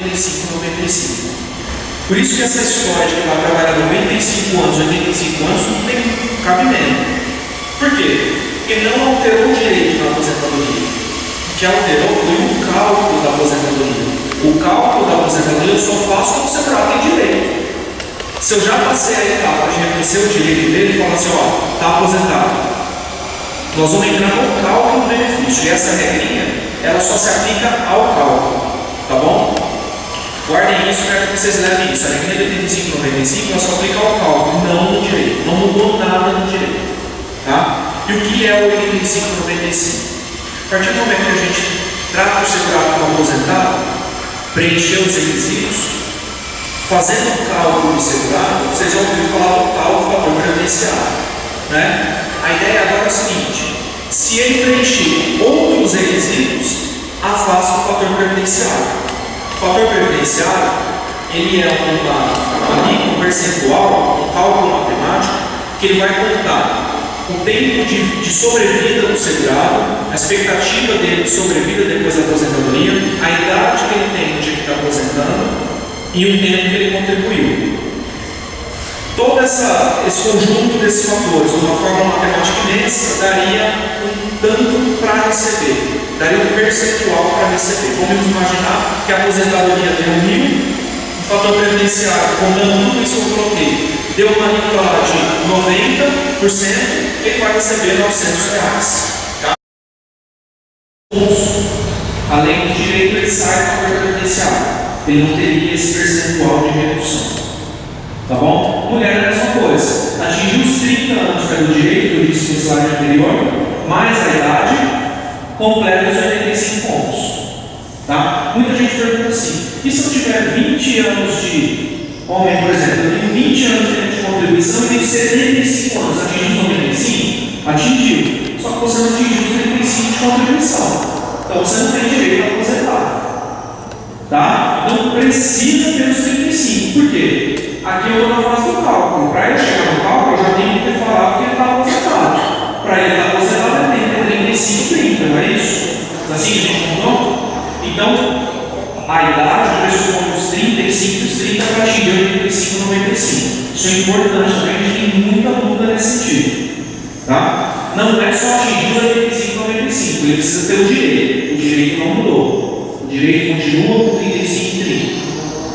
95, 95. Por isso que essa história de que vai trabalhar 95 anos, 85 anos, não tem cabimento. Por quê? Porque não alterou o direito da aposentadoria. O que alterou foi o cálculo da aposentadoria. O cálculo da aposentadoria eu só faço quando o segurado tem direito. Se eu já passei a etapa de reconhecer o direito dele e falar assim, ó, está aposentado, nós vamos entrar no cálculo do benefício. E essa regrinha, ela só se aplica ao cálculo. Tá bom? Guardem isso, quero que vocês levem isso. A regra de 85 e 95 ela só aplica ao cálculo, não no direito. Não mudou nada no direito. Tá? E o que é o 85 e 95? A partir do momento que a gente trata o segurado como aposentado, preencher os requisitos, fazendo o cálculo do segurado, vocês já ouviram falar do cálculo do fator previdenciário. Né? A ideia agora é o seguinte: se ele preencher outros requisitos, afasta o fator previdenciário. O fator previdenciário, ele é um percentual, um cálculo matemático, que ele vai contar o tempo de sobrevida do segurado, a expectativa dele de sobrevida depois da aposentadoria, a idade que ele tem no dia que está aposentando e o tempo que ele contribuiu. Todo esse conjunto desses fatores, de uma forma matemática imensa, daria um tanto para receber, daria um percentual para receber. Vamos imaginar que a aposentadoria deu 1.000, o fator previdenciário, contando tudo isso que eu coloquei, deu uma alíquota lá de 90%, ele vai receber R$900. Tá? Além do direito, ele sai do fator previdenciário. Ele não teria esse percentual de redução. Tá bom? Mulher é a mesma coisa. Atingiu os 30 anos pelo direito, eu disse no slide anterior, mais a idade, completa os 85 pontos. Tá? Muita gente pergunta assim: e se eu tiver 20 anos de homem, por exemplo, eu tenho 20 anos de contribuição e tenho 75 anos, atingiu os 95? Atingiu. Só que você não atingiu os 35 de contribuição. Então você não tem direito a aposentar. Tá? Então precisa ter os 35. Por quê? Aqui eu estou na fase do cálculo. Para ele chegar no cálculo, eu já tenho que ter falado que ele está aposentado. Para ele estar aposentado, ele tem que ter 35 e 30, não é isso? Assim que a gente contou? Então, a idade pressupõe os 35 e os 30 para atingir o 85 e 95. Isso é importante também, a gente tem muita dúvida nesse sentido. Tá? Não é só atingir os 85 e 95, ele precisa ter o direito. O direito não mudou. O direito continua com 35 e 30.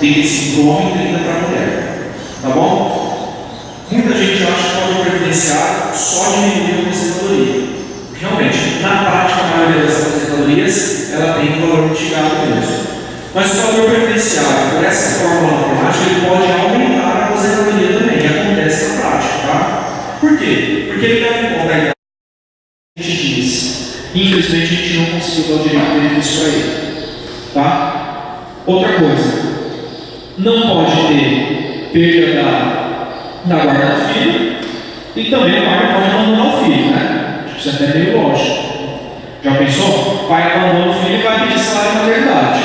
35 para o homem e 30 para a mulher. Tá bom? Muita gente acha que pode previdenciar só diminuir a aposentadoria. Realmente, na prática, a maioria das aposentadorias ela tem um valor mitigado mesmo. Mas o valor previdenciário, por essa fórmula matemática, ele pode aumentar a aposentadoria também, e acontece na prática. Tá? Por quê? Porque ele leva em conta a idade que a gente diz. Infelizmente, a gente não conseguiu dar o direito de benefício para ele. Tá? Outra coisa, não pode ter perda da guarda do filho e também o pai não pode abandonar o filho, né? Isso é até meio lógico. Já pensou? O pai abandona o filho e vai pedir salário de maternidade.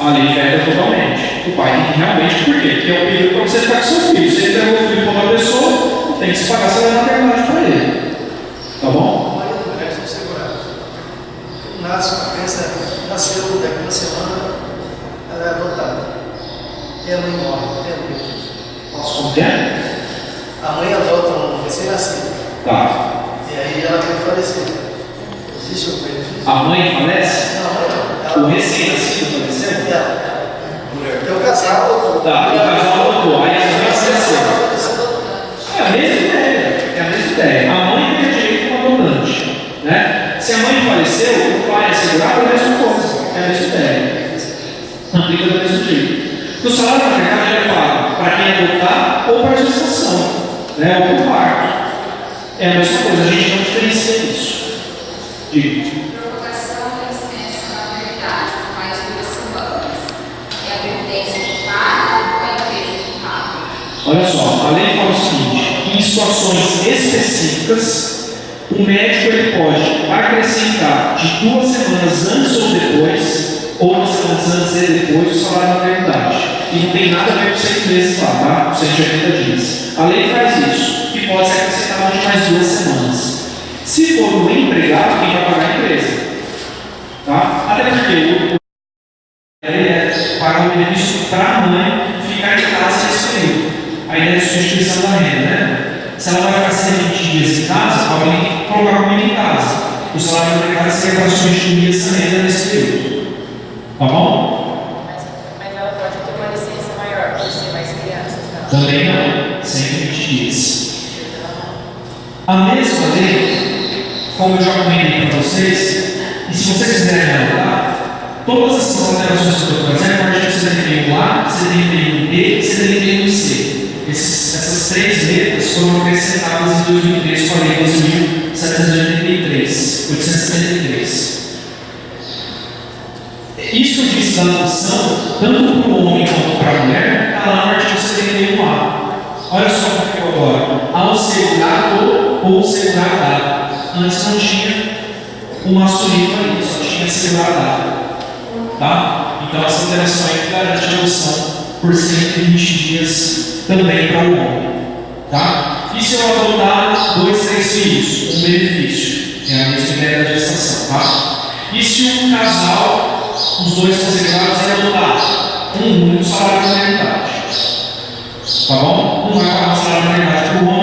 A lei veda totalmente. O pai tem que realmente, por quê? Porque é o período para você ficar com seu filho. Se ele pegou o filho para outra pessoa, tem que se pagar salário de maternidade para ele. Tá bom? A maioria das mulheres são seguradas. Nasce uma criança, nasceu daqui uma semana, ela é adotada. E a mãe morre, tem benefício. Como que é? A mãe adota um recém-nascido. Tá. E aí ela tem que falecer. Existe um benefício? A mãe falece? Não, a mãe não. O recém-nascido faleceu? Ela. Tem um casal. Tá, o casal adotou, aí a mãe faleceu. É a mesma ideia. É a mesma ideia. A mãe tem direito como adotante. Né? Se a mãe faleceu, o pai é segurado, é a mesma coisa. É a mesma ideia. Aplica do mesmo jeito. O salário da maternidade é pago para quem adotar ou para a gestação, né? Ou para o parto. É a mesma coisa, a gente não diferencia isso. Diga. Prorrogação da licença maternidade por mais 2 semanas. É a previdência que paga ou é a empresa que paga? Olha só, a lei fala o seguinte: em situações específicas, o médico ele pode acrescentar de 2 semanas antes ou depois, ou 2 semanas antes e depois, o salário de maternidade. E não tem nada a ver com 6 meses lá, tá? 180 dias. A lei faz isso, que pode ser acrescentado de mais 2 semanas. Se for um empregado, quem vai pagar a empresa. Tá? Até porque ele é paga o benefício para a mãe ficar em casa nesse período. A ideia de substituição da renda, né? Se ela vai ficar 120 dias em casa, alguém tem que colocar a comida em casa. O salário da empregada seria para substituir essa renda nesse período. Tá bom? Mas ela pode ter uma licença maior, por ser mais crianças, não? Também não, 120 dias. A mesma lei, como eu já comentei para vocês, e se vocês quiserem anotar, todas essas alterações que eu estou fazendo, a partir do C31A, C31B e C31C. Essas três letras foram acrescentadas em 2003 com a lei 12.783. Isso que eu disse da adoção, tanto para o homem quanto para a mulher, está lá no artigo 71A. Olha só o que ficou agora. Ao segurado ou segurada. Antes não tinha o masculino ali, só tinha segurada. Tá? Então essa alteração aí garante a adoção por 120 dias também para o homem. Tá? E se eu adotar 2, 3 filhos? Um benefício. É a mesma ideia da gestação. Tá? E se um casal, os dois considerados, é adotar um único salário de maternidade? Tá bom? Não vai pagar o salário de maternidade para o homem